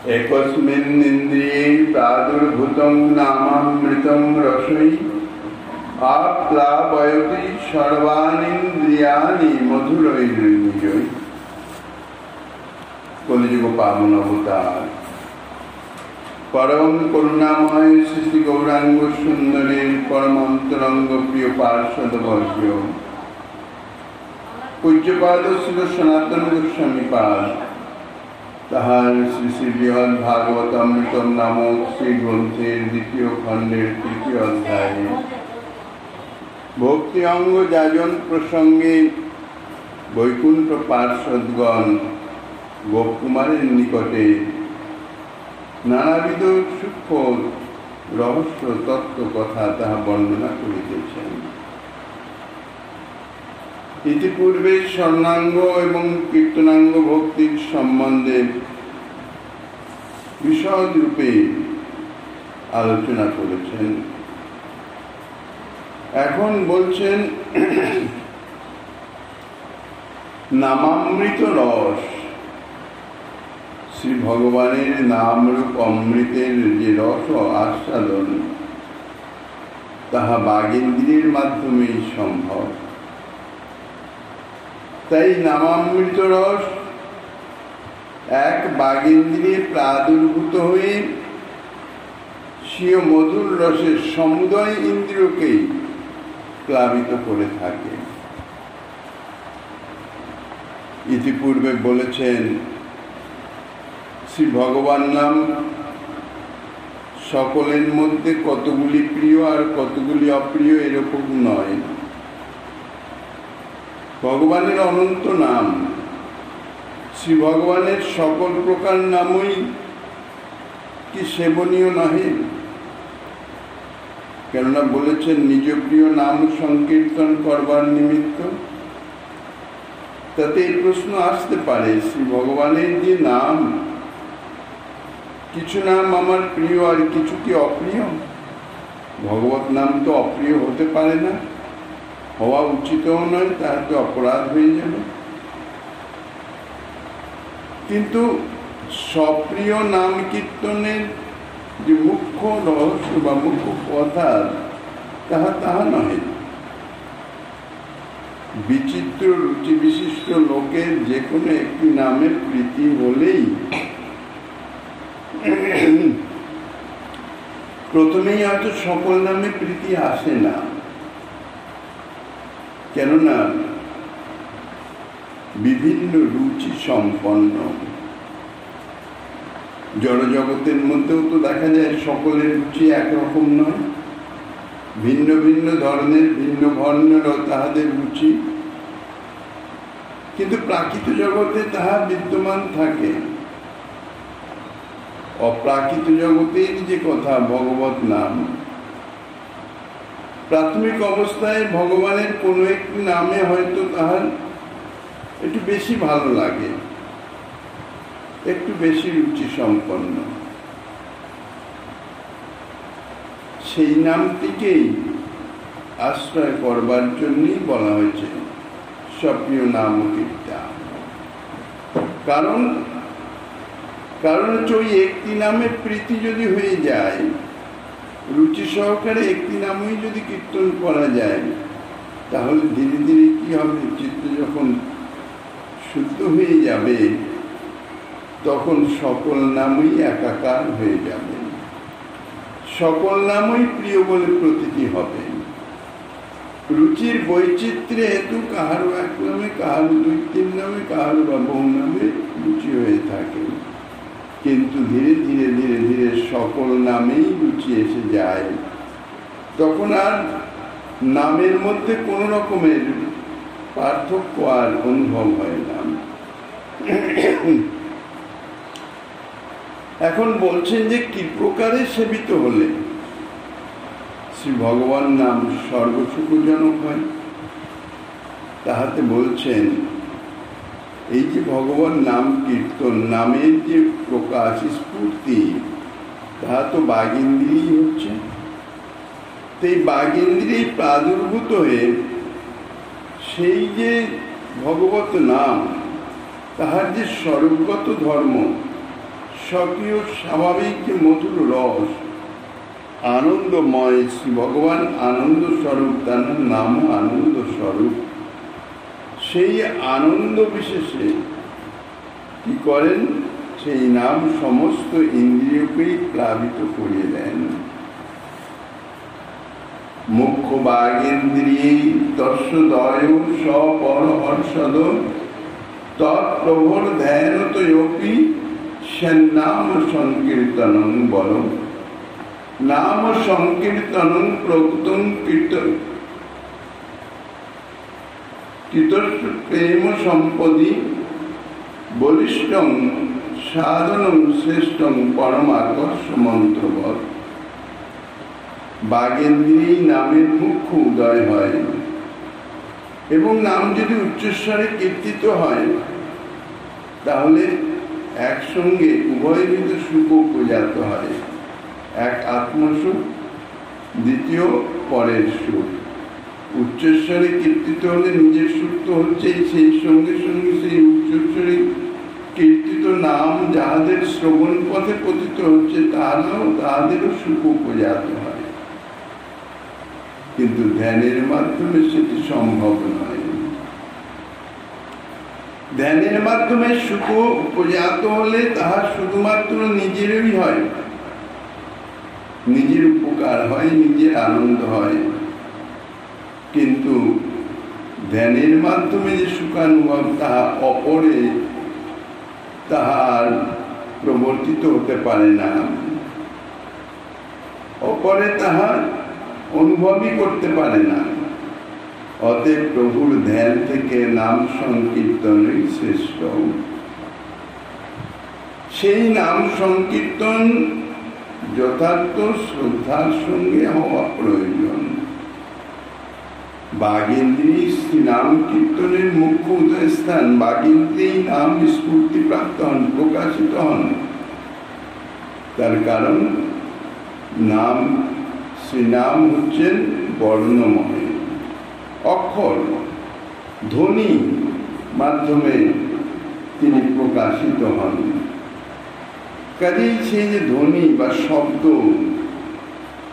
एकस्मिन्निन्द्रिये प्रादुर्भूतं नामामृतं रसै आप्लावयति सर्वानीन्द्रियाणि मधुरैर्निजै। कलियुग पावन अवतार परम करुणामय श्री गौरांग सुंदरेर परमांतरंग प्रिय पार्षद वर्ग पूज्यपाद श्री सनातन गोस्वामी पाद ताहार श्री श्री बृहद भागवत अमृतम नामक श्री ग्रंथेर द्वितीय खंडेर तृतीय अध्याय भक्ति अंग जाजन प्रसंगे वैकुंठ पार्षदगण गोपकुमारेर निकटे नानाविध सूक्ष्म रहस्य तत्व कथा ताहा वर्णना करितेछेन। इतिपूर्वे स्वर्णांग एवं कीर्तनांग भक्तिर सम्बन्धे विशद रूपे आलोचना करेছেন। এখন বলছেন नामामृत रस श्री भगवानेर नाम रूप अमृतेर जे रस आस्वादन ताहा बागेन्द्रियेर माध्यमेई सम्भव। ताई नामामृत रस एक बागेन्द्रिये प्रादुर्भूत हुए स्वीय मधुर रसेर समुदय इंद्रियके प्लावित करे थाके। इतिपूर्वे बोलेছেন श्री भगवान नाम सकलेर मध्य कतगुली प्रिय और कतगुली अप्रिय एरकम नय। भगवानेर अनंत नाम श्री भगवानेर सकल प्रकार नामई कि सेवनीय नहे। केनना बोलेছেন निज प्रिय नाम संकीर्तन करवार निमित्त। ताते प्रश्न आसते पारे श्री भगवानेर जे नाम किछु नाम आमार प्रिय और किछु कि अप्रिय। भगवत नाम तो अप्रिय होते पारे ना, हवा उचितও नয়, ताहले अपराध হয়ে যাবে। किन्तु सप्रिय नाम कीर्तनेर जे मुख्य रहस्य बा मुख्य कथा ताहा नहे। विचित्र रुचि विशिष्ट लोकेर जे कोनो एकटी नामे प्रीति होलेई प्रथमेई हयतो सकल नामे प्रीति आसे ना। केनना विभिन्न रुचि सम्पन्न जड़ जगतेर मध्येও तो देखा जाए सकलेर रुचि एक रकम नয়। भिन्न भिन्न धरनेर भिन्न वर्णेर ताहादेर रुचि, किन्तु प्राकृत जगते ताहा विद्यमान थाके। अप्राकृत जगतेर जे कथा भगवत नाम प्राथमिक अवस्थाय भगवानेर कोनो एकटी नामे हयतो ताहार एकटु बेशी भालो लागे, एकटु बेशी रुचि सम्पन्न, সেই নামটিকেই আশ্রয় করবার জন্যই বলা হয়েছে সপ্রিয় নাম কীর্তন। কারণ হচ্ছে ওই একটি নামে প্রীতি যদি হয়ে যায়, রুচি সহকারে একটি নামই যদি কীর্তন করা যায়, তাহলে ধীরে ধীরে কি হবে, চিত্ত যখন শুদ্ধ হয়ে যাবে তখন সকল নামই একাকার হয়ে যাবে, সকল নামই প্রিয় বলে প্রতীতি হবে। রুচির বৈচিত্র্য হেতু কাহারও এক নামে, কাহারও দুই তিন নামে, কাহারও বা বহু নামে রুচি হয়ে থাকে। কিন্তু ধীরে ধীরে ধীরে ধীরে সকল নামেই রুচি এসে যায়, তখন আর নামের মধ্যে কোনো রকমের পার্থক্য আর অনুভব হয় না। এখন বলছেন যে কি প্রকারে সেবিত হলে শ্রী ভগবান নাম সর্বসুখজনক হয়। তাহাতে বলছেন এই যে ভগবান নাম কীর্তন নামের যে প্রকাশ স্ফূর্তি, তাহা তো বাগেন্দ্রিয়ই হচ্ছে। তো এই বাগেন্দ্রিয় প্রাদুর্ভূত হয়ে সেই যে ভগবত নাম তাহার যে স্বরূপগত ধর্ম, স্বকীয় স্বাভাবিক যে মধুর রস, আনন্দময়, শ্রী ভগবান আনন্দ স্বরূপ, তার নাম আনন্দ স্বরূপ। সেই আনন্দ বিশেষে কি করেন, সেই নাম সমস্ত ইন্দ্রিয়কেই প্লাবিত করিয়ে দেন। মুখ্য বাগেন্দ্রিয়ে তস্যদয় স্বপর হর্ষদ তৎপ্রভোর ধ্যানতয়োপি সেন্নাম সংকীর্তনং বল। নাম সংকীর্তনং প্রকৃতং কীর্তস্য প্রেম সম্পদি বলিষ্ঠং সাধনং শ্রেষ্ঠং পরমাকর্ষ মন্ত্রবৎ। বাগেন্দ্রিয়ে নামের মুখ্য উদয় হয় এবং নাম যদি উচ্চস্বরে কীর্তিত হয় তাহলে একসঙ্গে উভয়বিধ সুখ উপজাত হয়। এক আত্মসুখ, দ্বিতীয় পরের সুখ। উচ্চস্বরে কীর্তিত হলে নিজের সুখ তো হচ্ছেই, সেই সঙ্গে সঙ্গে সেই উচ্চস্বরে কীর্তিত নাম যাহাদের শ্রবণ পথে পতিত হচ্ছে তাহাদেরও সুখ উপজাত হয়। কিন্তু ধ্যানের মাধ্যমে সেটি সম্ভব নয়। ধ্যানের মাধ্যমে সুখ উপজাত হলে তাহা শুধুমাত্র নিজেরই হয়, নিজের উপকার হয়, নিজের আনন্দ হয়। কিন্তু ধ্যানের মাধ্যমে যে সুখানুভব তাহা অপরে তাহার প্রবর্তিত হতে পারে না, অপরে তাহার অনুভবই করতে পারে না। অতএব প্রভুর ধ্যান থেকে নাম সংকীর্তনই শ্রেষ্ঠ। সেই নাম সংকীর্তন যথার্থ শ্রদ্ধার সঙ্গে হওয়া প্রয়োজন। বাগেন্দ্রী নাম কীর্তনের মুখ্য উদয় স্থান। বাগেন্দ্রী নাম স্ফূর্তি প্রাপ্ত হন, প্রকাশিত হন। তার কারণ নাম, শ্রীনাম হচ্ছেন বর্ণময় অক্ষর, ধ্বনি মাধ্যমে তিনি প্রকাশিত হন। কাজেই সেই যে ধ্বনি বা শব্দ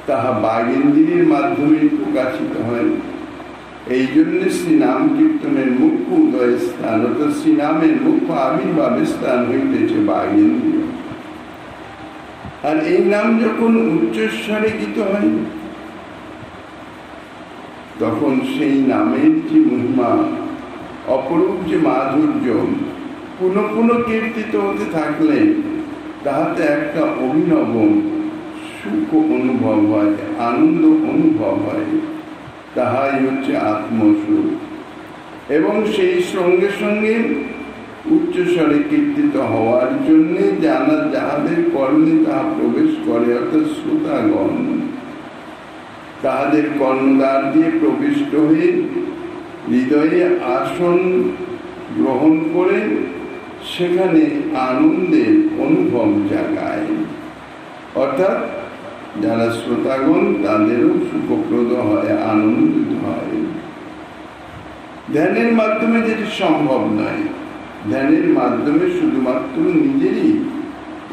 তাহা বাগেন্দ্রিয়ের মাধ্যমে প্রকাশিত হয়। এই জন্য শ্রীনাম কীর্তনের মুখ্য উদয় স্থান, অর্থাৎ শ্রীনামের মুখ্য আবির্ভাবের স্থান হইতেছে বাগেন্দ্রিয়। আর এই নাম যখন উচ্চস্বরে গীত হয় তখন সেই নামের যে মহিমা, অপরূপ যে মাধুর্য পুনঃ পুনঃ কীর্তিত হতে থাকলে তাহাতে একটা অভিনব সুখ অনুভব হয়, আনন্দ অনুভব হয়। তাহাই হচ্ছে আত্মসুখ। এবং সেই সঙ্গে সঙ্গে উচ্চস্বরে কীর্তিত হওয়ার জন্য যাহাদের কর্ণে তাহা প্রবেশ করে, অর্থাৎ শ্রোতাগণ তাহাদের কর্ণদ্বার দিয়ে প্রবিষ্ট হয়ে হৃদয়ে আসন গ্রহণ করে সেখানে আনন্দের অনুভব জাগায়। অর্থাৎ যারা শ্রোতাগণ তাদেরও সুখপ্রদ হয়, আনন্দিত হয়। ধ্যানের মাধ্যমে যেটি সম্ভব নয়। ধ্যানের মাধ্যমে শুধুমাত্র নিজেরই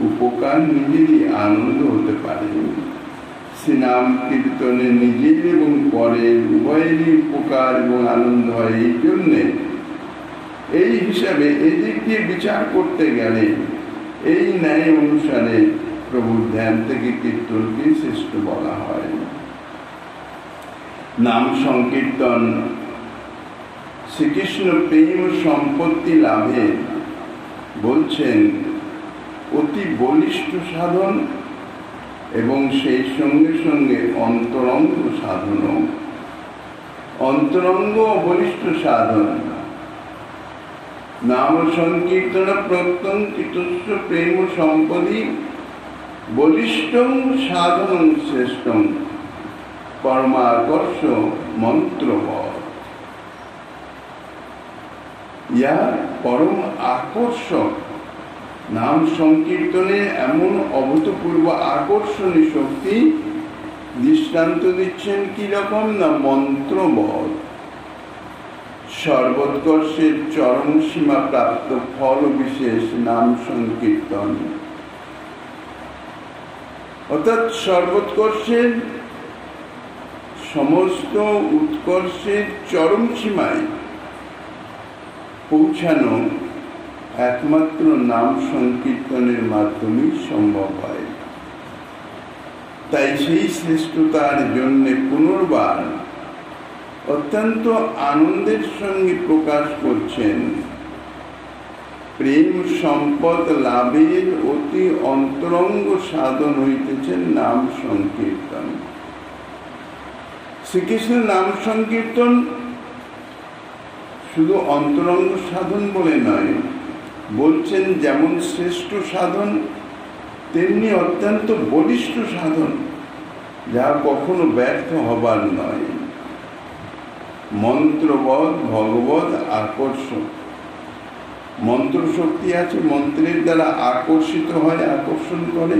উপকার, নিজেরই আনন্দ হতে পারে। শ্রীনাম কীর্তনে নিজের এবং পরের উভয়েরই উপকার এবং আনন্দ হয়। এই জন্যে এই হিসাবে এদিক দিয়ে বিচার করতে গেলে এই ন্যায় অনুসারে প্রভুর ধ্যান থেকে কীর্তনকে শ্রেষ্ঠ বলা হয়। নাম সংকীর্তন শ্রীকৃষ্ণ প্রেম সম্পত্তি লাভে বলছেন অতি বলিষ্ঠ সাধন এবং সেই সঙ্গে সঙ্গে অন্তরঙ্গ সাধন। অন্তরঙ্গ বলিষ্ঠ সাধন। নাম সংকীর্তন প্রত্যং কীর্তস্য প্রেম সম্পদি বলিষ্ঠং সাধনং শ্রেষ্ঠং পরমাকর্ষ মন্ত্রবৎ। ইয়া পরম আকর্ষক। নাম সংকীর্তনে এমন অভূতপূর্ব আকর্ষণী শক্তি দৃষ্টান্ত দিচ্ছেন কি রকম না মন্ত্রবৎ। সর্বোৎকর্ষের চরম সীমা প্রাপ্ত ফল বিশেষ নাম সংকীর্তন। অর্থাৎ সর্বোৎকর্ষের সমস্ত উৎকর্ষের চরম সীমায় পৌঁছানো একমাত্র নাম সংকীর্তনের মাধ্যমেই সম্ভব হয়। তাই সেই শ্রেষ্ঠতার জন্য পুনর্বার অত্যন্ত আনন্দের সঙ্গে প্রকাশ করছেন প্রেম সম্পদ লাভের অতি অন্তরঙ্গ সাধন হইতেছেন নাম সংকীর্তন। শ্রীকৃষ্ণের নাম সংকীর্তন শুধু অন্তরঙ্গ সাধন বলে নয়, বলছেন যেমন শ্রেষ্ঠ সাধন তেমনি অত্যন্ত বলিষ্ঠ সাধন, যা কখনো ব্যর্থ হবার নয়। মন্ত্রবধ ভগবত আকর্ষণ, মন্ত্র শক্তি আছে, মন্ত্রের দ্বারা আকর্ষিত হয়, আকর্ষণ করে।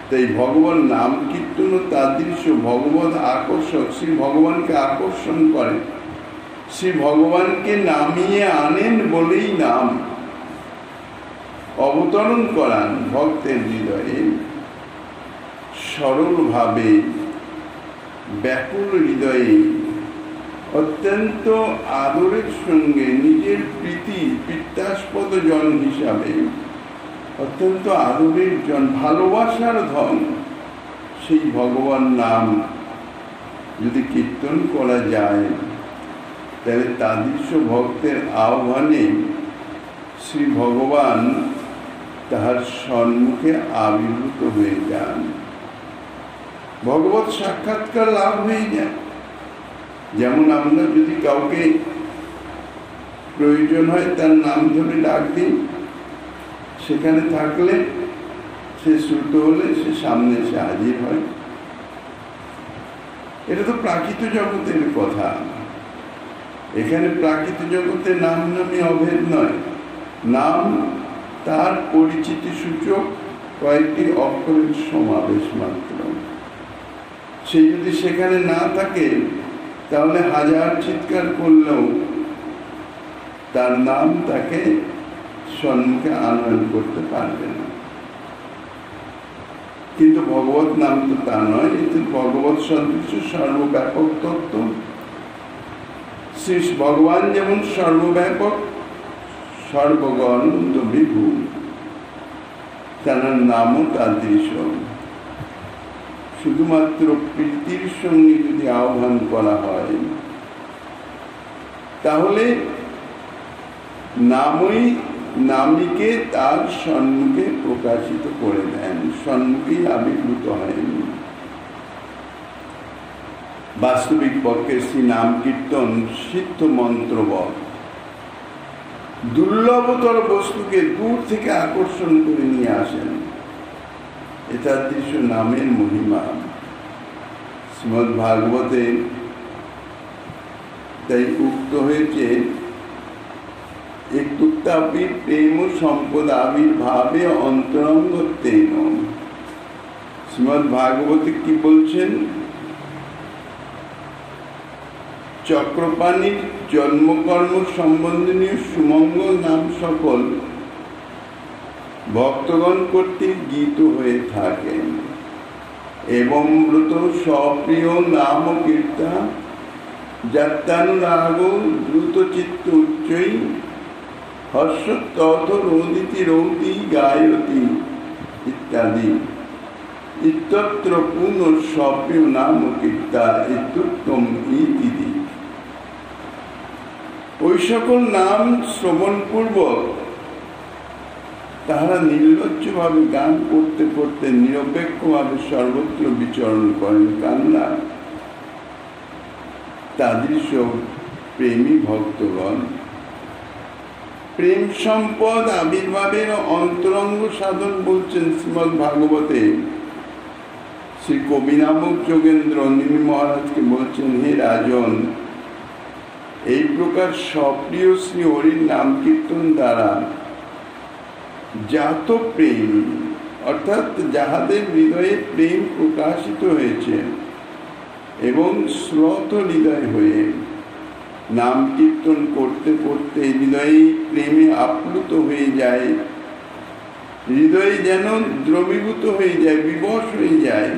তাই ভগবান নাম কীর্তন তাদৃশ ভগবত আকর্ষক, শ্রী ভগবানকে আকর্ষণ করে, শ্রী ভগবানকে নামিয়ে আনেন বলেই নাম অবতরণ করান ভক্তের হৃদয়ে। সরলভাবে ব্যাকুল হৃদয়ে অত্যন্ত আদরের সঙ্গে নিজের পিত্তাস্পদ জন হিসাবে অত্যন্ত আদরের জন, ভালোবাসার ধন সেই ভগবান নাম যদি কীর্তন করা যায়, তাহলে তাদৃশ ভক্তের আহ্বানে শ্রী ভগবান তাহার সম্মুখে আবির্ভূত হয়ে যান, ভগবত সাক্ষাৎকার লাভ হয়ে যায়। যেমন আমরা যদি কাউকে প্রয়োজন হয় তার নাম ধরে ডাক দিই, সেখানে থাকলে সে শ্রুত হলে সে সামনে এসে হাজির হয়। এটা তো প্রাকৃত জগতের কথা। এখানে প্রাকৃত জগতে নাম নামে অভেদ নয়, নাম তার পরিচিতি সূচক কয়েকটি অক্ষরের সমাবেশ মাত্র। সে যদি সেখানে না থাকে তাহলে হাজার চিৎকার করলেও তার নাম তাকে সম্মুখে আনয়ন করতে পারবে না। কিন্তু ভগবত নাম তো তা নয়, এতে ভগবত সদৃশ সর্বব্যাপক তত্ত্ব। শ্রী ভগবান যেমন সর্বব্যাপক, সর্বগণন্ত বিভু, তার নামও তাদৃশ। শুধুমাত্র প্রীতির সঙ্গে যদি আহ্বান করা হয় তাহলে নামই নামিকে তার সম্মুখে প্রকাশিত করে দেন, সম্মুখেই আবির্ভূত হয়। বাস্তবিক পক্ষে শ্রী নাম কীর্তন সিদ্ধ মন্ত্রবৎ, দুর্লভতর বস্তুকে দূর থেকে আকর্ষণ করে নিয়ে আসেন। এটা দৃশ্য নামের মহিমা। শ্রীমদ্ ভাগবতে তাই উক্ত হয়েছে, একটুক্তাপি প্রেম সম্পদ আবির্ভাবে অন্তরঙ্গত্বেন। শ্রীমদ্ ভাগবতে কি বলছেন? চক্রপাণির জন্মকর্ম সম্বন্ধনীয় সুমঙ্গল নাম সকল ভক্তগণ কর্তৃক গীত হয়ে থাকেন এবং ব্রত স্বপ্রিয় নাম কীর্তা যাত্রানুরাগ দ্রুত চিত্ত উচ্চৈ হর্ষ তথ রোদিতি রৌতি গায়তি ইত্যাদি ইত্যত্র পুনঃ স্বপ্রিয় নাম কীর্তা ইত্যুত্তম ইতি। ওই সকল নাম শ্রবণপূর্বক তাহারা নির্লজ্জভাবে গান করতে করতে নিরপেক্ষভাবে সর্বত্র বিচরণ করেন। কান্না তাদৃশ প্রেমী ভক্তগণ প্রেম সম্পদ আবির্ভাবের অন্তরঙ্গ সাধন বলছেন শ্রীমদ্ ভাগবতে। শ্রী কবি নামক যোগেন্দ্র নিমি মহারাজকে বলছেন, হে রাজন, এই প্রকার সপ্রিয় শ্রী হরির নাম কীর্তন দ্বারা জাত প্রেম, অর্থাৎ যাহাদের হৃদয়ে প্রেম প্রকাশিত হয়েছে এবং শ্রোত হৃদয় হয়ে নাম কীর্তন করতে করতে হৃদয়ে প্রেমে আপ্লুত হয়ে যায়, হৃদয়ে যেন দ্রবীভূত হয়ে যায়, বিবশ হয়ে যায়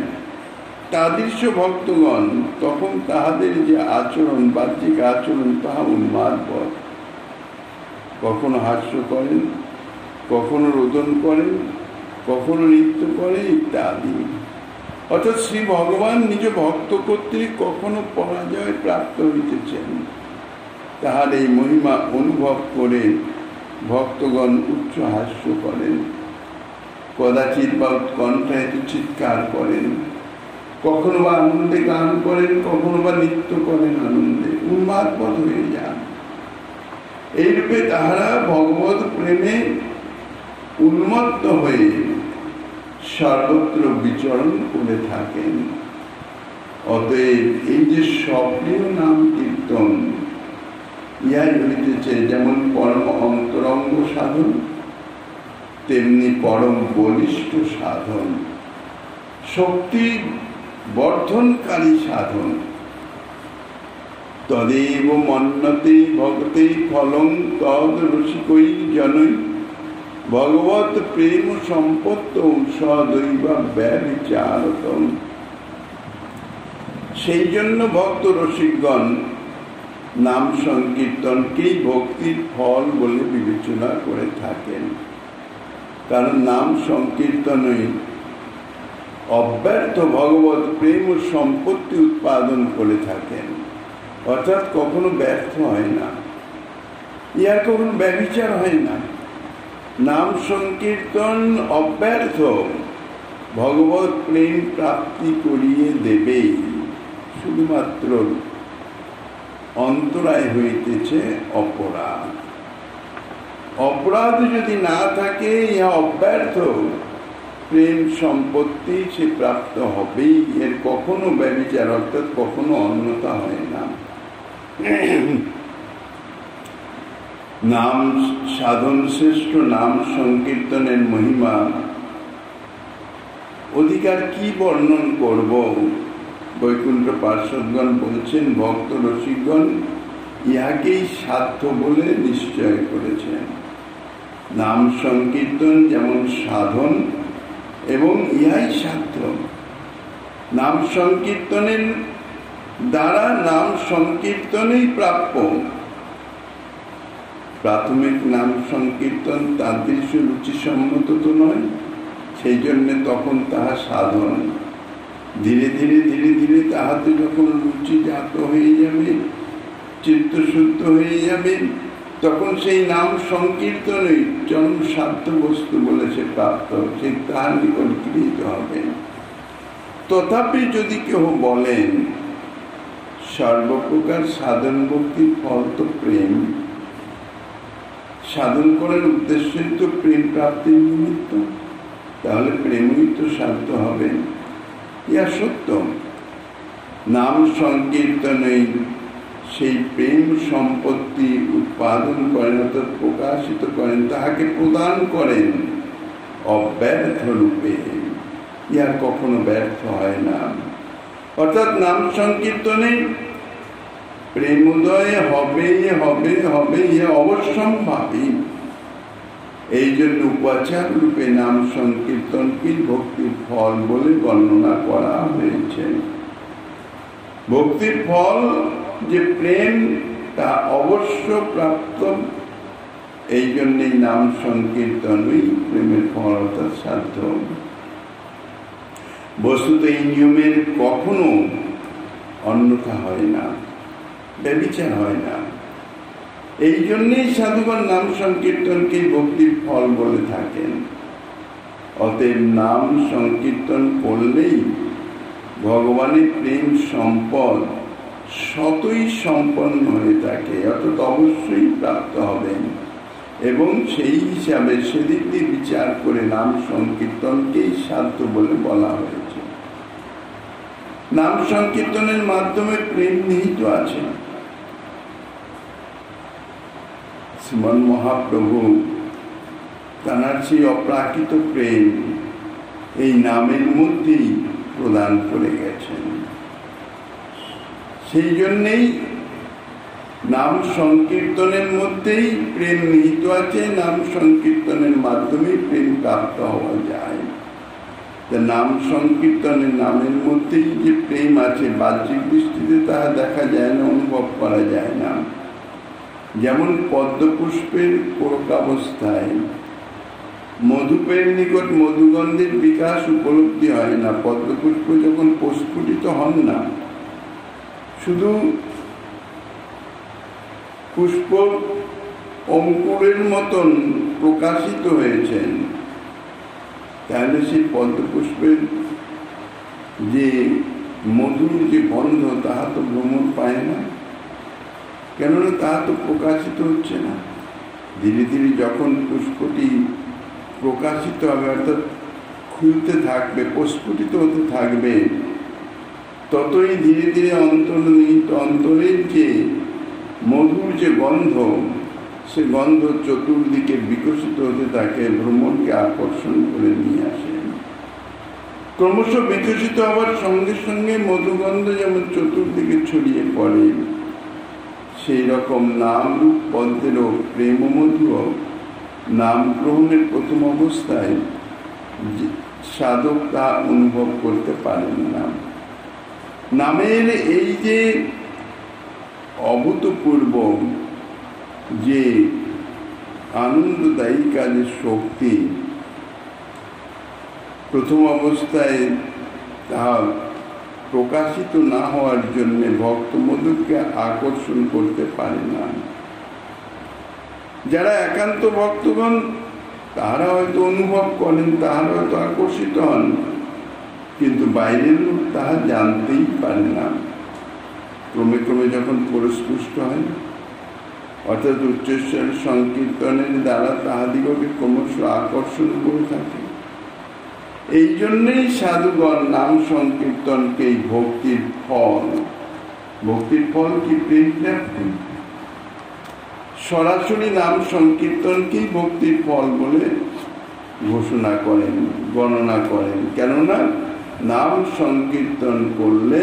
তাদৃশ ভক্তগণ, তখন তাহাদের যে আচরণ, বাহ্যিক আচরণ, তাহা উন্মাদবৎ। কখনো হাস্য করেন, কখনো রোদন করেন, কখনো নৃত্য করে ইত্যাদি। অর্থাৎ শ্রী ভগবান নিজ ভক্ত কর্তৃক কখনো পরাজয় প্রাপ্ত হইতেছেন, তাহার এই মহিমা অনুভব করে ভক্তগণ উচ্চ হাস্য করেন, কদাচিৎ বা উৎকণ্ঠায় চিৎকার করেন, কখনো বা আনন্দে গান করেন, কখনো বা নৃত্য করেন, আনন্দে উন্মাদবৎ হয়ে যান। এইরূপে তাহারা ভগবত প্রেমে উন্মত্ত হয়ে সর্বত্র বিচরণ করে থাকেন। অতএব এই যে সক্রিয় নাম কীর্তন, ইহাই হইতেছে যেমন পরম অন্তরঙ্গ সাধন, তেমনি পরম বলিষ্ঠ সাধন, শক্তি বর্ধনকারী সাধন। তদেব মন্যতে ভগতে ফলং তদ রসিকৈ জনৈ, ভগবত প্রেম সম্পত্ত সদৈব ব্যভিচারতম। সেই জন্য ভক্ত রসিকগণ নাম সংকীর্তনকেই ভক্তির ফল বলে বিবেচনা করে থাকেন। কারণ নাম সংকীর্তনই অব্যর্থ ভগবত প্রেম ও সম্পত্তি উৎপাদন করে থাকেন, অর্থাৎ কখনো ব্যর্থ হয় না, ইহার কখনো ব্যভিচার হয় না। নাম সংকীর্তন অব্যর্থ ভগবত প্রেম প্রাপ্তি করিয়ে দেবে, শুধুমাত্র অন্তরায় হইতেছে অপরাধ। অপরাধ যদি না থাকে, ইহা অব্যর্থ প্রেম সম্পত্তি সে প্রাপ্ত হবেই, এর কখনো ব্যভিচার অর্থাৎ কখনো অন্যতা হয় না। নাম সাধন শ্রেষ্ঠ নাম সংকীর্তনের মহিমা অধিকার কি বর্ণন করব? বৈকুণ্ঠ পার্শ্বদগণ বলছেন, ভক্ত রসিকগণ ইহাকেই সাধ্য বলে নিশ্চয় করেছেন। নাম সংকীর্তন যেমন সাধন এবং ইহাই সাধ্য। নাম সংকীর্তনের দ্বারা নাম সংকীর্তনেই প্রাপ্য। প্রাথমিক নাম সংকীর্তন তাদৃশ রুচিসম্মত তো নয়, সেই জন্য তখন তাহা সাধন। ধীরে ধীরে ধীরে ধীরে তাহাতে যখন রুচি জাত হয়ে যাবে, চিত্তশুদ্ধ হয়ে যাবে, তখন সেই নাম সংকীর্তনই চরম সাধ্য বস্তু বলে সে প্রাপ্ত, সে তাহার নিকট গৃহীত হবে। তথাপি যদি কেউ বলেন সর্বপ্রকার সাধন ভক্তির ফল তো প্রেম, সাধন করার উদ্দেশ্যই তো প্রেম প্রাপ্তির নিমিত্ত, তাহলে প্রেমই তো সাধ্য হবে। ইহা সত্য। নাম সংকীর্তনে সেই প্রেম সম্পত্তি উৎপাদন করেন, অর্থাৎ প্রকাশিত করেন, তাহাকে প্রদান করেন অব্যর্থ রূপে, ইহা কখনো ব্যর্থ হয় না। অর্থাৎ নাম সংকীর্তনে প্রেমোদয় হবে হবে হবে, ইহা অবশ্যম্ভাবী। এই জন্য উপাচার রূপে নাম সংকীর্তনকে ভক্তির ফল বলে বর্ণনা করা হয়েছে। ভক্তির ফল যে প্রেম, তা অবশ্য প্রাপ্ত। এই জন্যই নাম সংকীর্তনই প্রেমের ফল, অর্থাৎ সাধ্য। বস্তুত এই নিয়মের কখনো অন্যথা হয় না, ব্যভিচার হয় না। এই জন্যই সাধুগণ নাম সংকীর্তনকে ভক্তির ফল বলে থাকেন। অতএব নাম সংকীর্তন করলেই ভগবানের প্রেম সম্পদ সতই সম্পন্ন হয়ে থাকে, অর্থাৎ অবশ্যই প্রাপ্ত হবেন। এবং সেই হিসাবে সেদিক দিয়ে বিচার করে নাম সংকীর্তনকেই সাধ্য বলে বলা হয়েছে। নাম সংকীর্তনের মাধ্যমে প্রেম নিহিত আছে। শ্রীমন মহাপ্রভু তাঁর সেই অপ্রাকৃত প্রেম এই নামের মধ্যেই প্রদান করে গেছেন। সেই জন্যেই নাম সংকীর্তনের মধ্যেই প্রেম নিহিত আছে, নাম সংকীর্তনের মাধ্যমে প্রেম প্রাপ্ত হওয়া যায়। নাম সংকীর্তনের নামের মধ্যেই যে প্রেম আছে বাহ্যিক দৃষ্টিতে তাহা দেখা যায় না, অনুভব করা যায় না। যেমন পদ্মপুষ্পের কোরকাবস্থায় মধুপের নিকট মধুগন্ধের বিকাশ উপলব্ধি হয় না। পদ্মপুষ্প যখন প্রস্ফুটিত হন না, শুধু পুষ্প অঙ্কুরের মতন প্রকাশিত হয়েছেন, তাহলে সেই পদ্মপুষ্পের যে মধুর যে গন্ধ তাহা তো ভ্রমণ পায় না, কেননা তাহা তো প্রকাশিত হচ্ছে না। ধীরে ধীরে যখন পুষ্পটি প্রকাশিত হবে, অর্থাৎ খুলতে থাকবে, প্রস্ফুটিত হতে থাকবে, ততই ধীরে ধীরে অন্তর্নিহিত অন্তরের যে মধুর যে গন্ধ, সে গন্ধ চতুর্দিকে বিকশিত হতে থাকে, ভ্রমণকে আকর্ষণ করে নিয়ে আসে। ক্রমশ বিকশিত হওয়ার সঙ্গে সঙ্গে মধুগন্ধ যেমন চতুর্দিকে ছড়িয়ে পড়ে, সেই রকম নাম রূপ পদ্মেরও প্রেম মধুও নাম গ্রহণের প্রথম অবস্থায় সাধক তা অনুভব করতে পারেন না। নামের এই যে অভূতপূর্ব যে আনন্দদায়ী কাজের শক্তি, প্রথম অবস্থায় তাহা প্রকাশিত না হওয়ার জন্য ভক্ত মধুকে আকর্ষণ করতে পারে না। যারা একান্ত ভক্তগণ তাহারা হয়তো অনুভব করেন, তাহারা হয়তো আকর্ষিত হন, কিন্তু বাইরের লোক তাহা জানতেই পারে না। ক্রমে ক্রমে যখন পরিস্পুষ্ট হয়, অর্থাৎ উচ্চস্বরের সংকীর্তনের দ্বারা তাহাদিগকে ক্রমশ আকর্ষণ করে থাকে। এই জন্যই সাধুগণ নাম সংকীর্তনকে ভক্তির ফল, ভক্তির ফল কি প্রেম প্রাপ্তি, সরাসরি নাম সংকীর্তনকেই ভক্তির ফল বলে ঘোষণা করেন, গণনা করেন। কেননা নাম সংকীর্তন করলে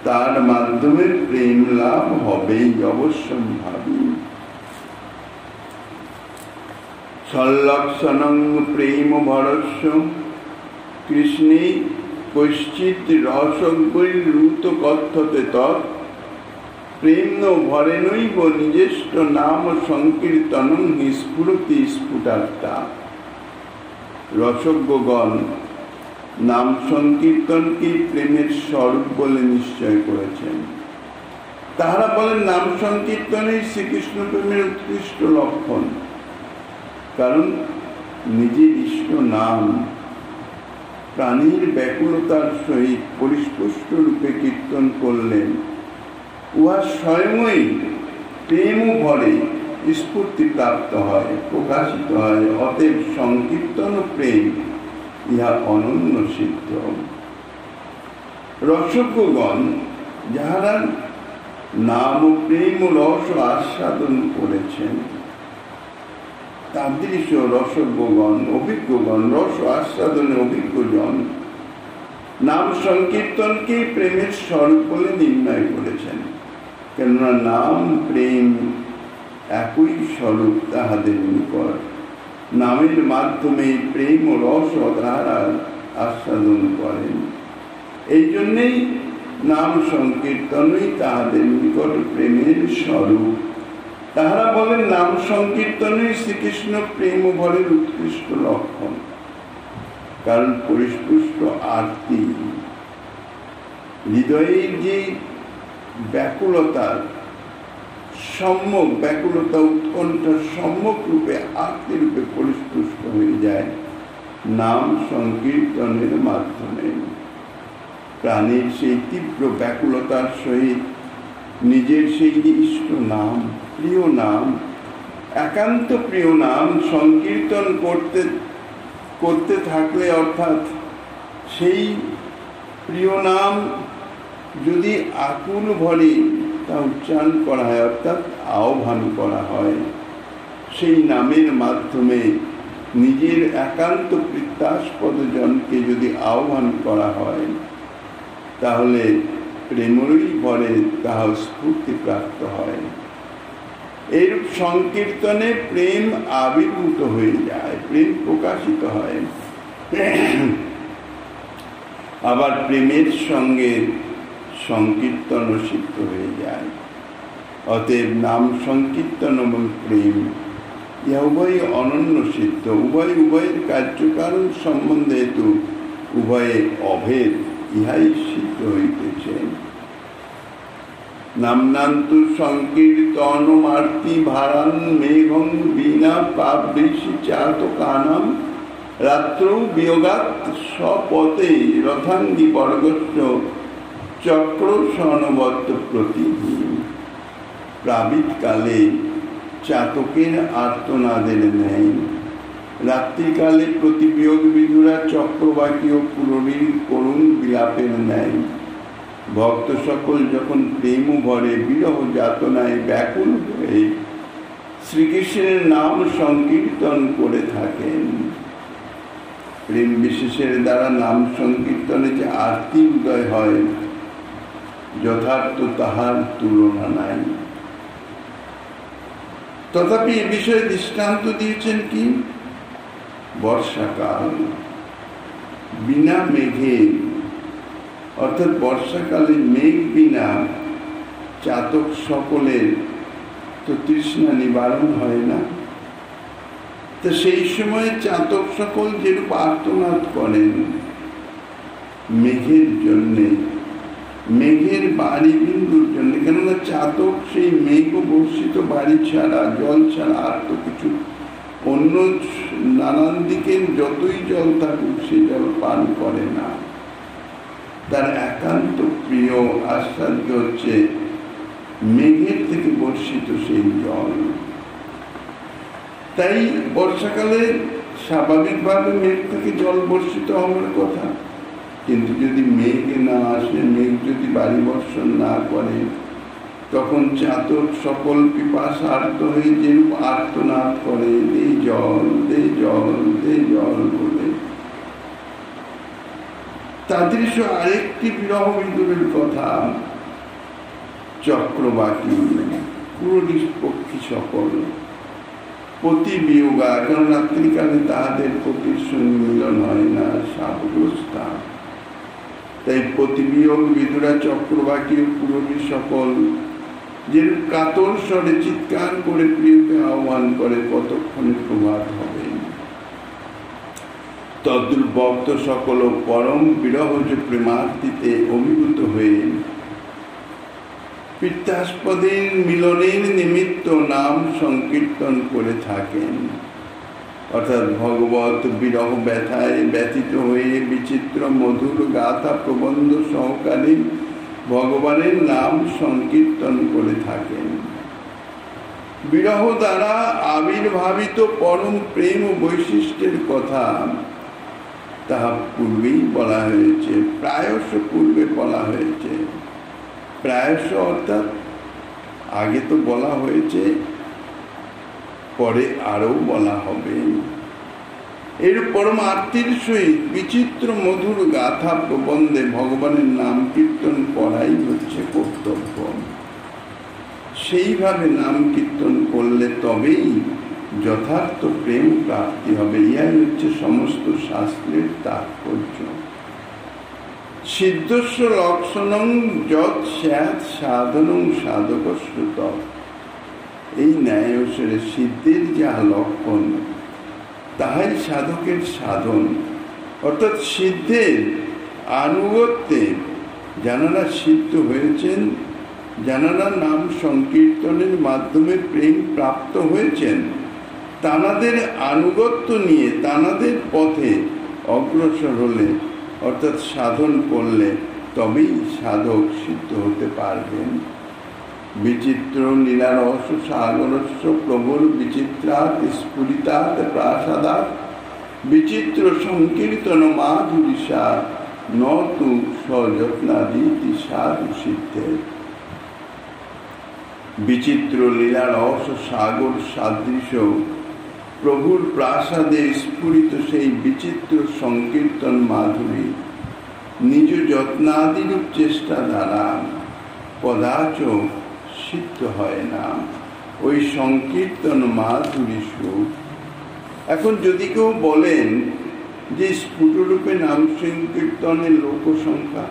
তার মাধ্যমে প্রেম লাভ হবেই অবশ্যম্ভাবী। সল্লক্ষণং প্রেম ভরস্য কৃষ্ণে কশ্চিৎ রসগৈরূত কথ্যতে তৎ প্রেম ভরেনৈব নিজেষ্ট নাম সংকীর্তনং নিস্ফুরতি স্ফুটার্থা। রসজ্ঞগণ নাম সংকীর্তনকে প্রেমের স্বরূপ বলে নিশ্চয় করেছেন। তাহারা বলেন নাম সংকীর্তনই শ্রীকৃষ্ণ প্রেমের উৎকৃষ্ট লক্ষণ, কারণ নিজের ইষ্ট নাম প্রাণীর ব্যাকুলতার সহিত পরিস্পুষ্ট রূপে কীর্তন করলেন, উহা স্বয়ংই প্রেম ভরে স্ফূর্তি প্রাপ্ত হয়, প্রকাশিত হয়। অতএব সংকীর্তন প্রেম ইহা অনন্য সিদ্ধ। রসজ্ঞগণ যাহারা নাম ও প্রেম ও রস আস্বাদন করেছেন, তাদৃশ রসজ্ঞগণ অভিজ্ঞগণ, রস আস্বাদনে অভিজ্ঞজন নাম সংকীর্তনকে প্রেমের স্বরূপ বলে নির্ণয় করেছেন। কেননা নাম প্রেম একই স্বরূপ তাহাদের নিকট। নামের মাধ্যমে প্রেম ও রস তাহারা আস্বাদন করেন। এই জন্যেই নাম সংকীর্তনই তাহাদের নিকট প্রেমের স্বরূপ। তাহারা বলেন নাম সংকীর্তনই শ্রীকৃষ্ণ প্রেম ভরের উৎকৃষ্ট লক্ষণ, কারণ পরিস্পুষ্ট আরতি হৃদয়ের যে ব্যাকুলতার সম্যক ব্যাকুলতা উৎকণ্ঠার সম্যক রূপে আরতি রূপে পরিস্পুষ্ট হয়ে যায় নাম সংকীর্তনের মাধ্যমে। প্রাণীর সেই তীব্র ব্যাকুলতার সহিত নিজের সেই ইষ্ট নাম, প্রিয় নাম, একান্ত প্রিয় নাম সংকীর্তন করতে থাকলে, অর্থাৎ সেই প্রিয় নাম যদি আকুল ভরে তা উচ্চারণ করা হয়, অর্থাৎ আহ্বান করা হয়, সেই নামের মাধ্যমে নিজের একান্ত প্রত্যাস্পদ জনকে যদি আহ্বান করা হয়, তাহলে প্রেমরই ভরে তাহা স্ফূর্তি প্রাপ্ত হয়। এইরূপ সংকীর্তনে প্রেম আবির্ভূত হয়ে যায়, প্রেম প্রকাশিত হয়। আবার প্রেমের সঙ্গে সংকীর্তনও সিদ্ধ হয়ে যায়। অতএব নাম সংকীর্তন এবং প্রেম ইহা উভয় অনন্য সিদ্ধ। উভয়ের কার্যকারণ সম্বন্ধে হেতু উভয়ে অভেদ, ইহাই সিদ্ধ হইতেছে। নামনান্তু সংকীর্তনমার্তি ভারান মেঘং বিনা পাবৃষি চাতকানাম রাত্রৌ বিয়োগাৎ স্বপতে রথাঙ্গি বর্গস্য চক্র সনবত্ত প্রতিহি। প্রাবিত কালে চাতকের আর্তনাদের ন্যায় রাত্রিকালে প্রতিবিয়োগ বিধুরা চক্রবাকী ও পুরীর করুণ বিলাপের ন্যায় ভক্ত সকল যখন প্রেম ভরে বিরহ যাতনায় ব্যাকুল হয়ে শ্রীকৃষ্ণের নাম সংকীর্তন করে থাকেন। প্রেম বিশেষের দ্বারা নাম সংকীর্তনে যে আরতি উদয় হয়, যথার্থ তাহার তুলনা নাই। তথাপি এ বিষয়ে দৃষ্টান্ত দিয়েছেন কি? বর্ষাকাল বিনা মেঘে, অর্থাৎ বর্ষাকালে মেঘ বিনা চাতক সকলের তো তৃষ্ণা নিবারণ হয় না। তো সেই সময় চাতক সকল যেরূপ আর্তনাদ করেন মেঘের জন্যে, মেঘের বাড়ি বিন্দুর জন্য, কেননা চাতক সেই মেঘ বর্ষিত বাড়ি ছাড়া, জল ছাড়া আর তো কিছু অন্য নানান দিকে যতই জল থাকুক সে জল পান করে না। তার একান্ত প্রিয় আশ্চর্য হচ্ছে মেঘের থেকে বর্ষিত সেই জল। তাই বর্ষাকালে স্বাভাবিকভাবে মেঘ থেকে জল বর্ষিত হওয়ার কথা, কিন্তু যদি মেঘ না আসে, মেঘ যদি বাড়ি বর্ষণ না করে, তখন চাতক সকল পিপাসার্ত হয়ে যেরূপ আর্তনাদ করে দে জল, দে জল, দে জল বলে। তাদৃশ আরেকটি বিরহ বিদুরের কথা, চক্রবাকী পুরী পক্ষী সকল পতি বিয়োগা, কারণ রাত্রিকালে তাহাদের পতির সঙ্গে মিলন হয় না, সাবগ্রস্তা। তাই প্রতিবিয়োগ বিদুরা চক্রবাকী ও পুরী সকল যেরূপ কাতর স্বরে চিৎকার করে প্রিয়কে আহ্বান করে কতক্ষণে প্রভাত হবে, তদ্রূপ ভক্ত সকল পরম বিরহজ প্রেমার্থীতে অভিভূত হয়ে পিত্তাস্পদের মিলনের নিমিত্ত নাম সংকীর্তন করে থাকেন। অর্থাৎ ভগবত বিরহ ব্যথায় ব্যথিত হয়ে বিচিত্র মধুর গাথা প্রবন্ধ সহকারে ভগবানের নাম সংকীর্তন করে থাকেন। বিরহ দ্বারা আবির্ভাবিত পরম প্রেম ও বৈশিষ্ট্যের কথা তাহা পূর্বেই বলা হয়েছে, প্রায়শ পূর্বে বলা হয়েছে। প্রায়শ অর্থাৎ আগে তো বলা হয়েছে, পরে আরো বলা হবে। এর পরমার্থীর সহিত বিচিত্র মধুর গাথা প্রবন্ধে ভগবানের নাম কীর্তন করাই হচ্ছে কর্তব্য। সেইভাবে নাম কীর্তন করলে তবেই যথার্থ প্রেম প্রাপ্তি হবে। ইহাই হচ্ছে সমস্ত শাস্ত্রের তাৎপর্য। সিদ্ধস্য লক্ষণং যৎ স্যাৎ সাধনং সাধকস্য তৎ। এই ন্যায় অনুসারে সিদ্ধের যা লক্ষণ তাহাই সাধকের সাধন। অর্থাৎ সিদ্ধের আনুগত্যে যারা সিদ্ধ হয়েছেন, যারা নাম সংকীর্তনের মাধ্যমে প্রেম প্রাপ্ত হয়েছেন, তানাদের আনুগত্য নিয়ে তানাদের পথে অগ্রসর হলে, অর্থাৎ সাধন করলে তবেই সাধক সিদ্ধ হতে পারবেন। বিচিত্র লীলারস সাগরস্য প্রবল বিচিত্রাৎ স্ফুরিতাৎ প্রাসাদাৎ বিচিত্র সংকীর্তন মাধুরীষা নতু সযত্নাদিতি সাধু সিদ্ধে। বিচিত্র লীলারস সাগর সাদৃশ্য প্রভুর প্রাসাদে স্ফুরিত সেই বিচিত্র সংকীর্তন মাধুরী নিজ যত্নাদিরূপ চেষ্টা দ্বারা কদাচ সিদ্ধ হয় না ওই সংকীর্তন মাধুরী সুখ। এখন যদি কেউ বলেন যে স্ফুটরূপে নাম সংকীর্তনের লোক সংখ্যা,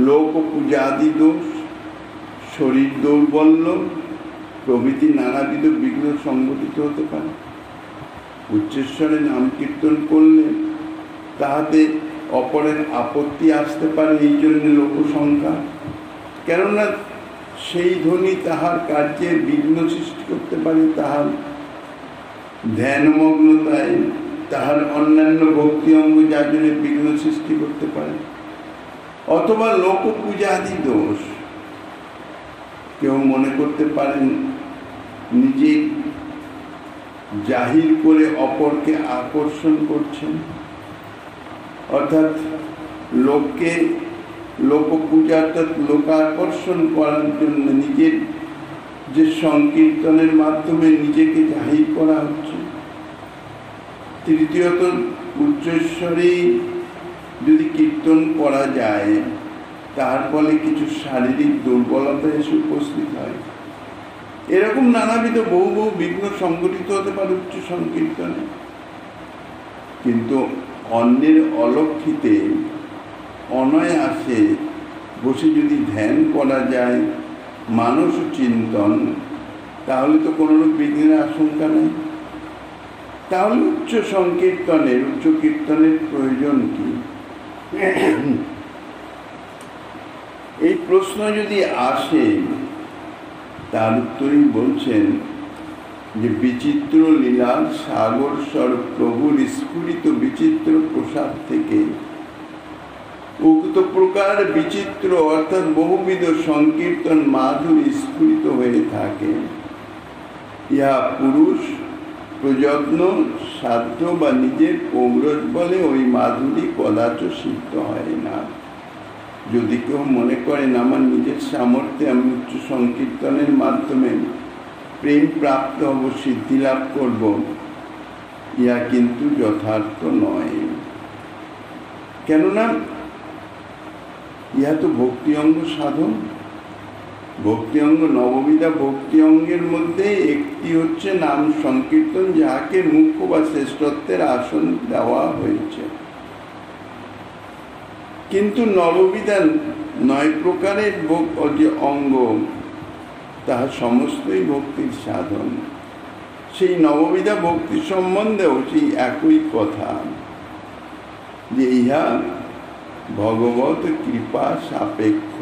লোক পূজাদি দোষ, শরীর দৌর্বল্য প্রভৃতি নানাবিধ বিঘ্ন সংঘটিত হতে পারে। উচ্চস্বরে নাম কীর্তন করলে তাহাতে অপরের আপত্তি আসতে পারে, এই জন্য লোক সংখ্যা। কেননা সেই ধ্বনি তাহার কার্যে বিঘ্ন সৃষ্টি করতে পারে, তাহার ধ্যানমগ্নতায়, তাহার অন্যান্য ভক্তি অঙ্গ যাজনে বিঘ্ন সৃষ্টি করতে পারে। অথবা লোক পূজাদি দোষ, কেউ মনে করতে পারেন নিজে জাহির করে অপরকে আকর্ষণ করছেন, অর্থাৎ লোককে লোক পূজা অর্থাৎ লোকাকর্ষণ করার জন্য নিজের যে সংকীর্তনের মাধ্যমে নিজেকে জাহির করা হচ্ছে। তৃতীয়ত, উচ্চস্বরে যদি কীর্তন করা যায় তার ফলে কিছু শারীরিক দুর্বলতা এসে উপস্থিত হয়। এরকম নানাবিধ বহু বহু বিঘ্ন সংঘটিত হতে পারে উচ্চ সংকীর্তনে। কিন্তু অন্যের অলক্ষিতে অনায়াসে বসে যদি ধ্যান করা যায়, মানস চিন্তন, তাহলে তো কোনোরূপ বিঘ্নের আশঙ্কা নেই। তাহলে উচ্চ সংকীর্তনের, উচ্চ কীর্তনের প্রয়োজন কি? এই প্রশ্ন যদি আসে, তার উত্তরেই বলছেন যে বিচিত্র লীলার সাগর স্বরূপ প্রভুর স্ফুরিত বিচিত্র প্রসাদ থেকে উক্ত প্রকার বিচিত্র অর্থাৎ বহুবিধ সংকীর্তন মাধুরী স্ফুরিত হয়ে থাকে। ইহা পুরুষ প্রযত্ন সাধ্য বা নিজের পৌরজ বলে ওই মাধুরী কদাচ সিদ্ধ হয় না। যদি কেউ মনে করেন আমার নিজের সামর্থ্যে আমি উচ্চ সংকীর্তনের মাধ্যমে প্রেম প্রাপ্ত হব, সিদ্ধি লাভ করব, ইহা কিন্তু যথার্থ নয়। কেননা ইহা তো ভক্তি অঙ্গ সাধন। ভক্তি অঙ্গ, নববিধা ভক্তি অঙ্গের মধ্যে একটি হচ্ছে নাম সংকীর্তন, যাহাকে মুখ্য বা শ্রেষ্ঠত্বের আসন দেওয়া হয়েছে। কিন্তু নববিধা 9 প্রকারের যে অঙ্গ, তাহা সমস্তই ভক্তির সাধন। সেই নববিধা ভক্তি সম্বন্ধেও সেই একই কথা, যে ইহা ভগবত কৃপা সাপেক্ষ।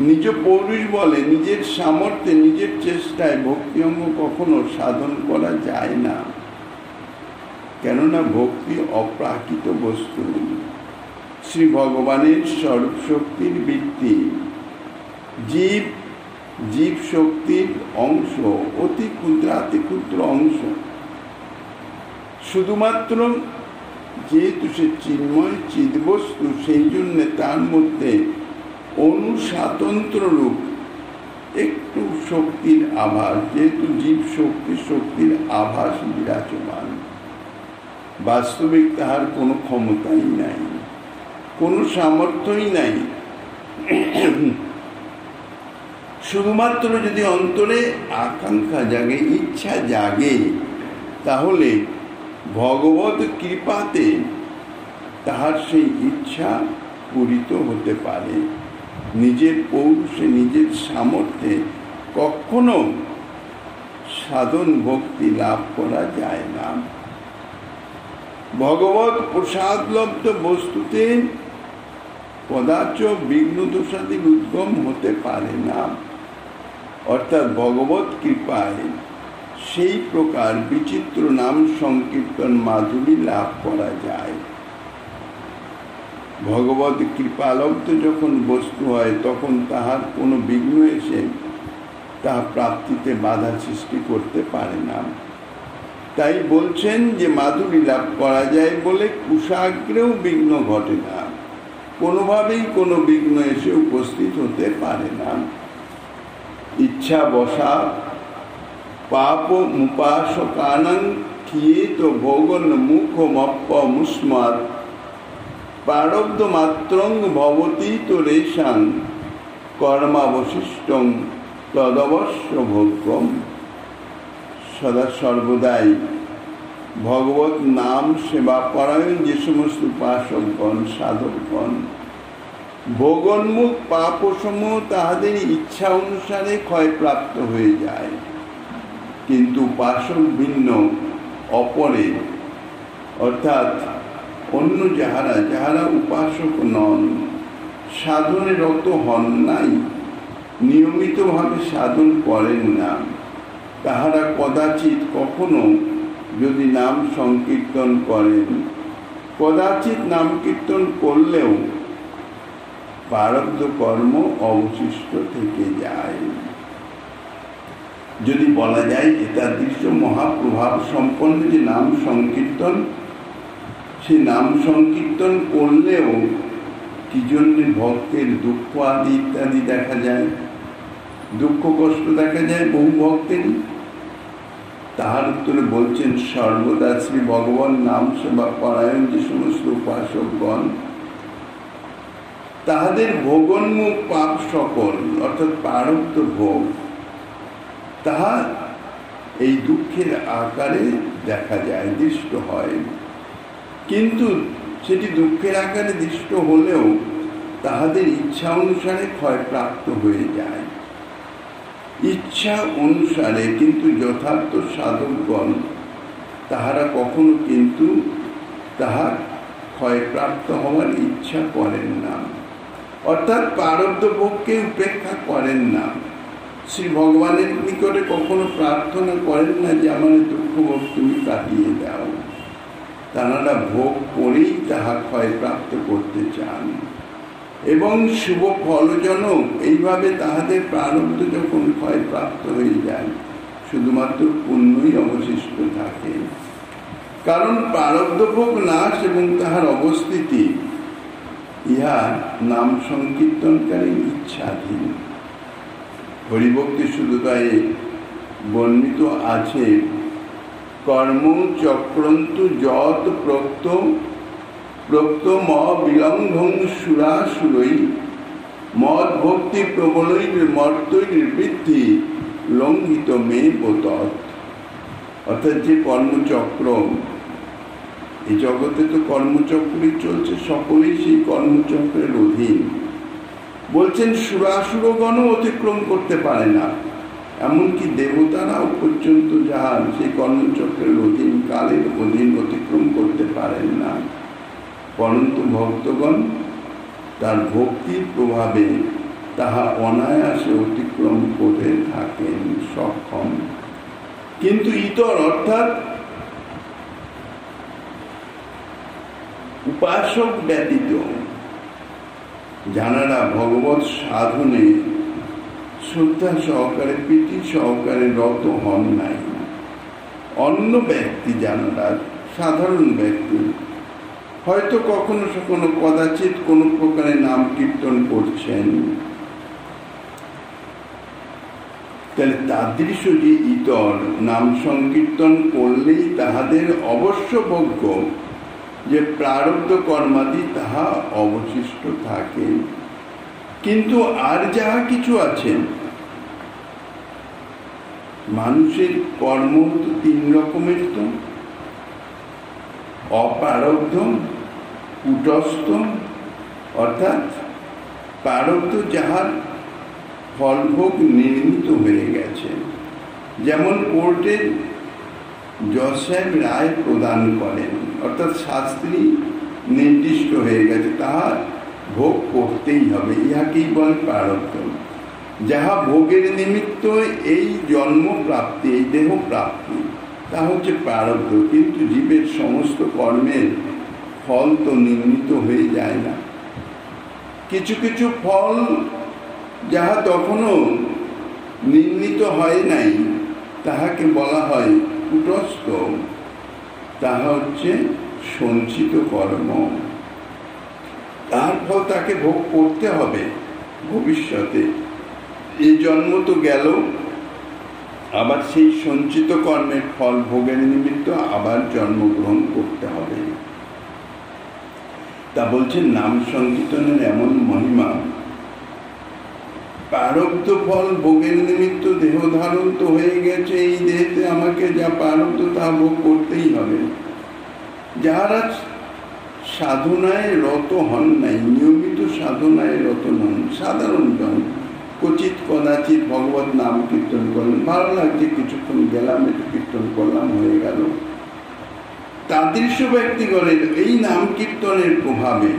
নিজ পৌরুষ বলে নিজের সামর্থ্যে নিজের চেষ্টায় ভক্তি অঙ্গ কখনো সাধন করা যায় না। কেননা ভক্তি অপ্রাকৃত বস্তু, শ্রী ভগবানের স্বরূপ শক্তির বৃত্তি, জীব শক্তির অংশ, অতি ক্ষুদ্রাতি ক্ষুদ্র অংশ। শুধুমাত্র যেহেতু সে চিন্ময় চিদ্বস্তু, সেই জন্য তার মধ্যে অনুস্বাতন্ত্র রূপ একটু শক্তির আভাস, যেহেতু জীব শক্তির আভাস বিরাজমান। বাস্তবিক তাহার কোনো ক্ষমতাই নাই, কোনো সামর্থ্যই নাই। শুধুমাত্র যদি অন্তরে আকাঙ্ক্ষা জাগে, ইচ্ছা জাগে, তাহলে ভগবত কৃপাতে তাহার সেই ইচ্ছা পূরিত হতে পারে। নিজের পৌরুষে, নিজের সামর্থ্যে কখনো সাধন ভক্তি লাভ করা যায় না। ভগবত প্রসাদলব্ধ বস্তুতে কদাচ বিঘ্ন দোষাদির উদ্গম হতে পারে না। অর্থাৎ ভগবত কৃপায় সেই প্রকার বিচিত্র নাম সংকীর্তন মাধুরী লাভ করা যায়। ভগবত কৃপালব্ধ যখন বস্তু হয়, তখন তাহার কোনো বিঘ্ন এসে তাহা প্রাপ্তিতে বাধা সৃষ্টি করতে পারে না। তাই বলছেন যে মাধুরী লাভ করা যায় বলে কুশাগ্রেও বিঘ্ন ঘটে না, কোনোভাবেই কোনো বিঘ্ন এসে উপস্থিত হতে পারে না। ইচ্ছা বসা পাপ মুপাসকানাং ক্ষিয়েত ভোগন মুখ মপ্প মুস্মাত প্রারব্ধ মাত্রং ভবতি তো রেশাং কর্মাবশিষ্টং তদবশ্য ভোগ্যম। সদা সর্বদাই ভগবত নাম সেবা পরায়ণ যে সমস্ত উপাসকগণ সাধকগণ ভোগোন্মুখ পাপসমূহ তাহাদের ইচ্ছা অনুসারে ক্ষয়প্রাপ্ত হয়ে যায়, কিন্তু উপাসক ভিন্ন অপরে অর্থাৎ অন্য যাহারা উপাসক নন, সাধনে রত হন নাই, নিয়মিতভাবে সাধন করেন না, তাহারা কদাচিৎ কখনো যদি নাম সংকীর্তন করেন, কদাচিৎ নাম কীর্তন করলেও প্রারব্ধ কর্ম অবশিষ্ট থেকে যায়। যদি বলা যায় এতাদৃশ মহাপ্রভাব সম্পন্ন যে নাম সংকীর্তন, সে নাম সংকীর্তন করলেও কি জন্য ভক্তের দুঃখ আদি ইত্যাদি দেখা যায়, দুঃখ কষ্ট দেখা যায় বহু ভক্তেরই। তাহার উত্তরে বলছেন সর্বদা শ্রী ভগবান নাম সেবা পরায়ণ যে সমস্ত উপাসকগণ তাহাদের ভোগোন্মুখ পাপ সকল অর্থাৎ প্রারব্ধ ভোগ তাহা এই দুঃখের আকারে দেখা যায়, দৃষ্ট হয়। কিন্তু সেটি দুঃখের আকারে দৃষ্ট হলেও তাহাদের ইচ্ছা অনুসারে ক্ষয়প্রাপ্ত হয়ে যায়। ইচ্ছা অনুসারে কিন্তু যথার্থ সাধকগণ তাহারা কখনো কিন্তু তাহার ক্ষয়প্রাপ্ত হওয়ার ইচ্ছা করেন না, অর্থাৎ প্রারব্ধ ভোগকে উপেক্ষা করেন না। শ্রী ভগবানের নিকটে কখনো প্রার্থনা করেন না যে আমার দুঃখ ভোগ তুমি কাটিয়ে দাও। তারা ভোগ করেই তাহা ক্ষয়প্রাপ্ত করতে চান এবং শুভ ফলজনক এইভাবে তাহাদের প্রারব্ধ যখন ক্ষয়প্রাপ্ত হয়ে যায় শুধুমাত্র পুণ্যই অবশিষ্ট থাকে। কারণ প্রারব্ধ ভোগ নাশ এবং তাহার অবস্থিতি ইহা নাম সংকীর্তনকারী ইচ্ছাধীন। হরিভক্তি শুদ্ধতায় বর্ণিত আছে কর্ম চক্রন্তু যত প্রক্ত ম বিলঙ্ঘং সুরাসুরৈ মদ ভক্তি প্রবলৈর মর্তৈর বৃদ্ধি লঙ্ঘিত মে বোতৎ। অর্থাৎ যে কর্মচক্র, এই জগতে তো কর্মচক্রই চলছে, সকলেই সেই কর্মচক্রের অধীন। বলছেন সুরাসুরগণও অতিক্রম করতে পারে না, এমনকি দেবতারাও পর্যন্ত যাহার সেই কর্মচক্রের অধীন, কালের অধীন অতিক্রম করতে পারেন না। পরন্তু ভক্তগণ তার ভক্তির প্রভাবে তাহা অনায়াসে অতিক্রম করে থাকেন সক্ষম। কিন্তু ইতর অর্থাৎ উপাসক ব্যতীত যাহারা ভগবৎ সাধনে শ্রদ্ধা সহকারে প্রীতি সহকারে রত হন নাই, অন্য ব্যক্তি যাহারা সাধারণ ব্যক্তি হয়তো কখনো কখনো কদাচিৎ কোনো প্রকারে নাম কীর্তন করছেন, তাহলে তাদৃশ যে ইতর নাম সংকীর্তন করলেই তাহাদের অবশ্যভোগ্য যে প্রারব্ধ কর্মাদি তাহা অবশিষ্ট থাকে। কিন্তু আর যাহা কিছু আছে, মানুষের কর্ম তো তিন রকমের, তো অপ্রারব্ধ, কূটস্থ অর্থাৎ প্রারব্ধ যাহার ফলভোগ নির্মিত হয়ে গেছে, যেমন কোর্টের জজ সাহেব রায় প্রদান করেন, অর্থাৎ শাস্ত্রী নির্দিষ্ট হয়ে গেছে, তাহার ভোগ করতেই হবে, ইহাকেই বলে প্রারব্ধ। যাহা ভোগের নিমিত্ত এই জন্ম প্রাপ্তি, এই দেহ প্রাপ্তি, তা হচ্ছে প্রারব্ধ। কিন্তু জীবের সমস্ত কর্মের ফল তো নির্মিত হয়ে যায় না। কিছু কিছু ফল যাহা তখনও নির্মিত হয় নাই তাহাকে বলা হয় কূটস্থ, তাহা হচ্ছে সঞ্চিত কর্ম, তার ফল তাকে ভোগ করতে হবে ভবিষ্যতে। এই জন্ম তো গেল, আবার সেই সঞ্চিত কর্মের ফল ভোগের নিমিত্ত আবার জন্মগ্রহণ করতে হবে। তা বলছেন নাম সংকীর্তনের এমন মহিমা, প্রারব্ধ ফল ভোগের নিমিত্ত দেহ ধারণ তো হয়ে গেছে, এই দেহতে আমাকে যা প্রারব্ধ তা ভোগ করতেই হবে। যাহারা সাধনায় রত হন নাই, নিয়মিত সাধনায় রত নন, সাধারণ জন কচিত কদাচিৎ ভগবত নাম কীর্তন করলেন, ভালো লাগছে কিছুক্ষণ গেলাম, একটু কীর্তন করলাম, হয়ে গেল, তাদৃশ ব্যক্তিগণের এই নাম কীর্তনের প্রভাবে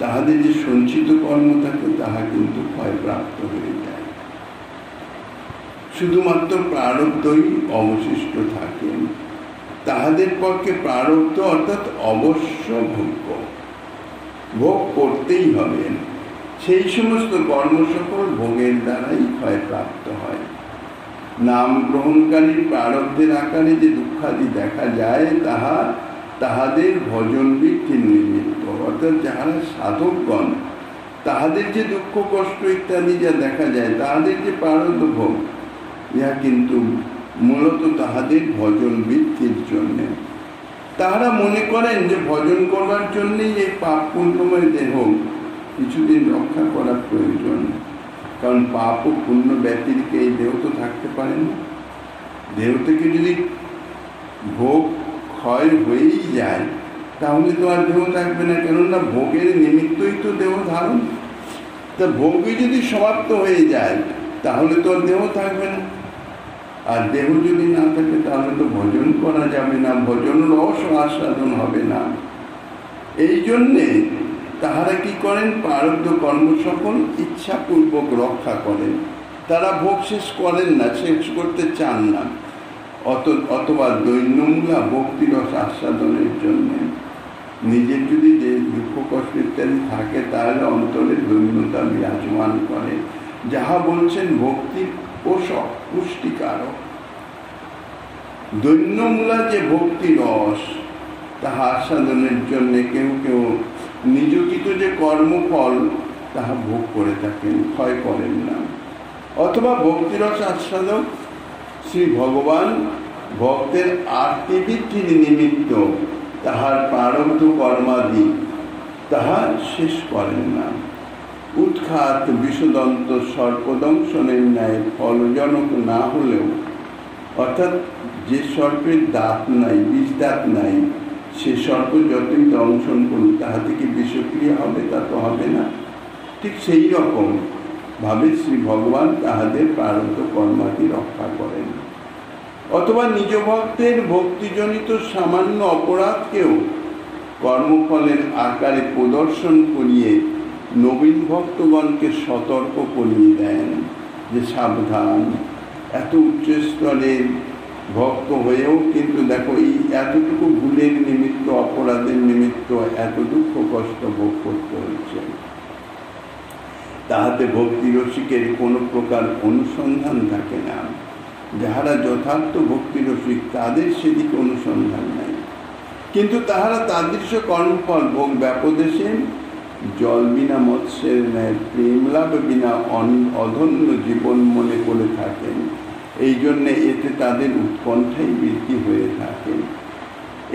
তাহাদের যে সঞ্চিত কর্ম থাকে তাহা কিন্তু ক্ষয়প্রাপ্ত হয়ে যায়। শুধুমাত্র প্রারব্ধই অবশিষ্ট থাকেন। তাহাদের পক্ষে প্রারব্ধ অর্থাৎ অবশ্য ভোগ্য, ভোগ করতেই হবে, সেই সমস্ত কর্ম সকল ভোগের দ্বারাই ক্ষয়প্রাপ্ত হয়। নাম গ্রহণকারীর প্রারব্ধের আকারে যে দুঃখাদি দেখা যায় তাহা তাহাদের ভজন বৃদ্ধির নিমিত্ত, অর্থাৎ যাহারা সাধকগণ তাহাদের যে দুঃখ কষ্ট ইত্যাদি যা দেখা যায়, তাহাদের যে প্রারব্ধ ভোগ, ইহা কিন্তু মূলত তাহাদের ভজন বৃদ্ধির জন্যে। তাহারা মনে করেন যে ভজন করবার জন্যেই এই পাপ পুণ্যময় দেহ কিছুদিন রক্ষা করা প্রয়োজন, কারণ পাপ ও পুণ্য ব্যতিরিক্ত এই দেহ তো থাকতে পারে না। দেহ থেকে যদি ভোগ ক্ষয় হয়েই যায় তাহলে তো আর দেহ থাকবে না, কেননা ভোগের নিমিত্তই তো দেহ ধারণ। তা ভোগই যদি সমাপ্ত হয়ে যায় তাহলে তো আর দেহ থাকবে না, আর দেহ যদি না থাকে তাহলে তো ভজন করা যাবে না, ভজন রস আস্বাদন হবে না। এই জন্যে তাহারা কি করেন, প্রারব্ধ কর্ম সকল ইচ্ছাপূর্বক রক্ষা করেন। তারা ভোগ শেষ করেন না, শেষ করতে চান না, অথবা দৈন্যমূলা ভক্তিরস আস্বাদনের জন্য নিজের যদি যে দুঃখ কষ্ট ইত্যাদি থাকে তাহলে অন্তরে দৈন্যতা বিরাজমান করে, যাহা বলছেন ভক্তির পোষক পুষ্টিকারক। দৈন্যমূলা যে ভক্তি রস তাহা আস্বাদনের জন্য কেউ কেউ নিজকৃত যে কর্মফল তাহা ভোগ করে থাকেন, ক্ষয় করেন না। অথবা ভক্তিরস আস্বাদক শ্রী ভগবান ভক্তের আরতি বৃদ্ধির নিমিত্ত তাহার প্রারব্ধ কর্মাদি তাহা শেষ করেন না। উৎখাত বিষদন্ত সর্পদংশনের ন্যায় ফলজনক না হলেও, অর্থাৎ যে সর্পের দাঁত নাই, বিষ দাঁত নাই, সে সর্প যতই দংশন করুক তাহা থেকে বিষক্রিয়া হবে তা তো হবে না। ঠিক সেই রকম ভাবে শ্রী ভগবান তাহাদের প্রারব্ধ কর্মাদি রক্ষা করেন। অথবা নিজ ভক্তের ভক্তিজনিত সামান্য অপরাধকেও কর্মফলের আকারে প্রদর্শন করিয়ে নবীন ভক্তগণকে সতর্ক করিয়ে দেন যে সাবধান, এত উচ্চ স্তরের ভক্ত হয়েও কিন্তু দেখো এই এতটুকু ভুলের নিমিত্ত, অপরাধের নিমিত্ত এত দুঃখ কষ্ট ভোগ করতে হচ্ছে। তাহাতে ভক্তি রসিকের কোনো প্রকার অনুসন্ধান থাকে না। যাহারা যথার্থ ভক্তি রসিক তাদের সেদিকে অনুসন্ধান নাই, কিন্তু তাহারা তাদৃশ কর্মফল ভোগ ব্যাপদেশে জল বিনা মৎস্যের ন্যায় প্রেম লাভ বিনা অধন্য জীবন মনে করে থাকেন। এই জন্যে এতে তাদের উৎকণ্ঠাই বৃদ্ধি হয়ে থাকে।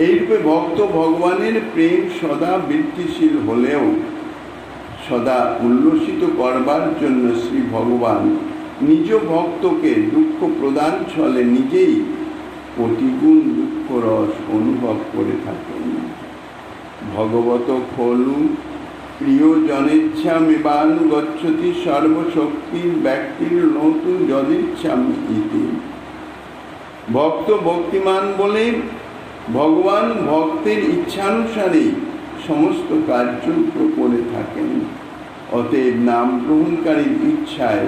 এইরূপে ভক্ত ভগবানের প্রেম সদা বৃদ্ধিশীল হলেও সদা উল্লসিত করবার জন্য শ্রী ভগবান নিজ ভক্তকে দুঃখ প্রদান ছলে নিজেই কোটিগুণ দুঃখ রস অনুভব করে থাকেন। ভগবত খলু প্রিয় জনেচ্ছামি বানুগচ্ছতি সর্বশক্তির ব্যক্তির নতু যদিচ্ছামি ইতি। ভক্ত ভক্তিমান বলে ভগবান ভক্তের ইচ্ছানুসারেই সমস্ত কার্য করে থাকেন। অতএব নাম গ্রহণকারীর ইচ্ছায়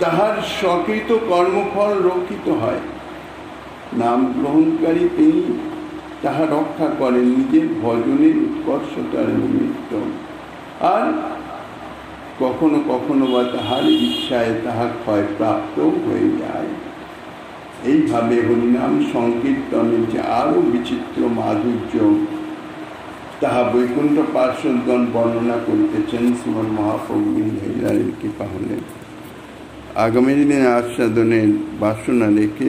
তাহার সকৃত কর্মফল রক্ষিত হয়। নাম গ্রহণকারী তিনি তাহা রক্ষা করেন নিজের ভজনের উৎকর্ষতার নিমিত্ত, আর কখনো কখনো বা তাহার ইচ্ছায় তাহা ক্ষয়প্রাপ্ত হয়ে যায়। এইভাবে হরিনাম সংকীর্তনের যে আরো বিচিত্র মাধুর্য তাহা বৈকুণ্ঠ পার্শ্বদগণ বর্ণনা করিতেছেন শ্রীমন্ মহাপ্রভু কৃপা হলে। আগামী দিনে আস্বাদনের বাসনা রেখে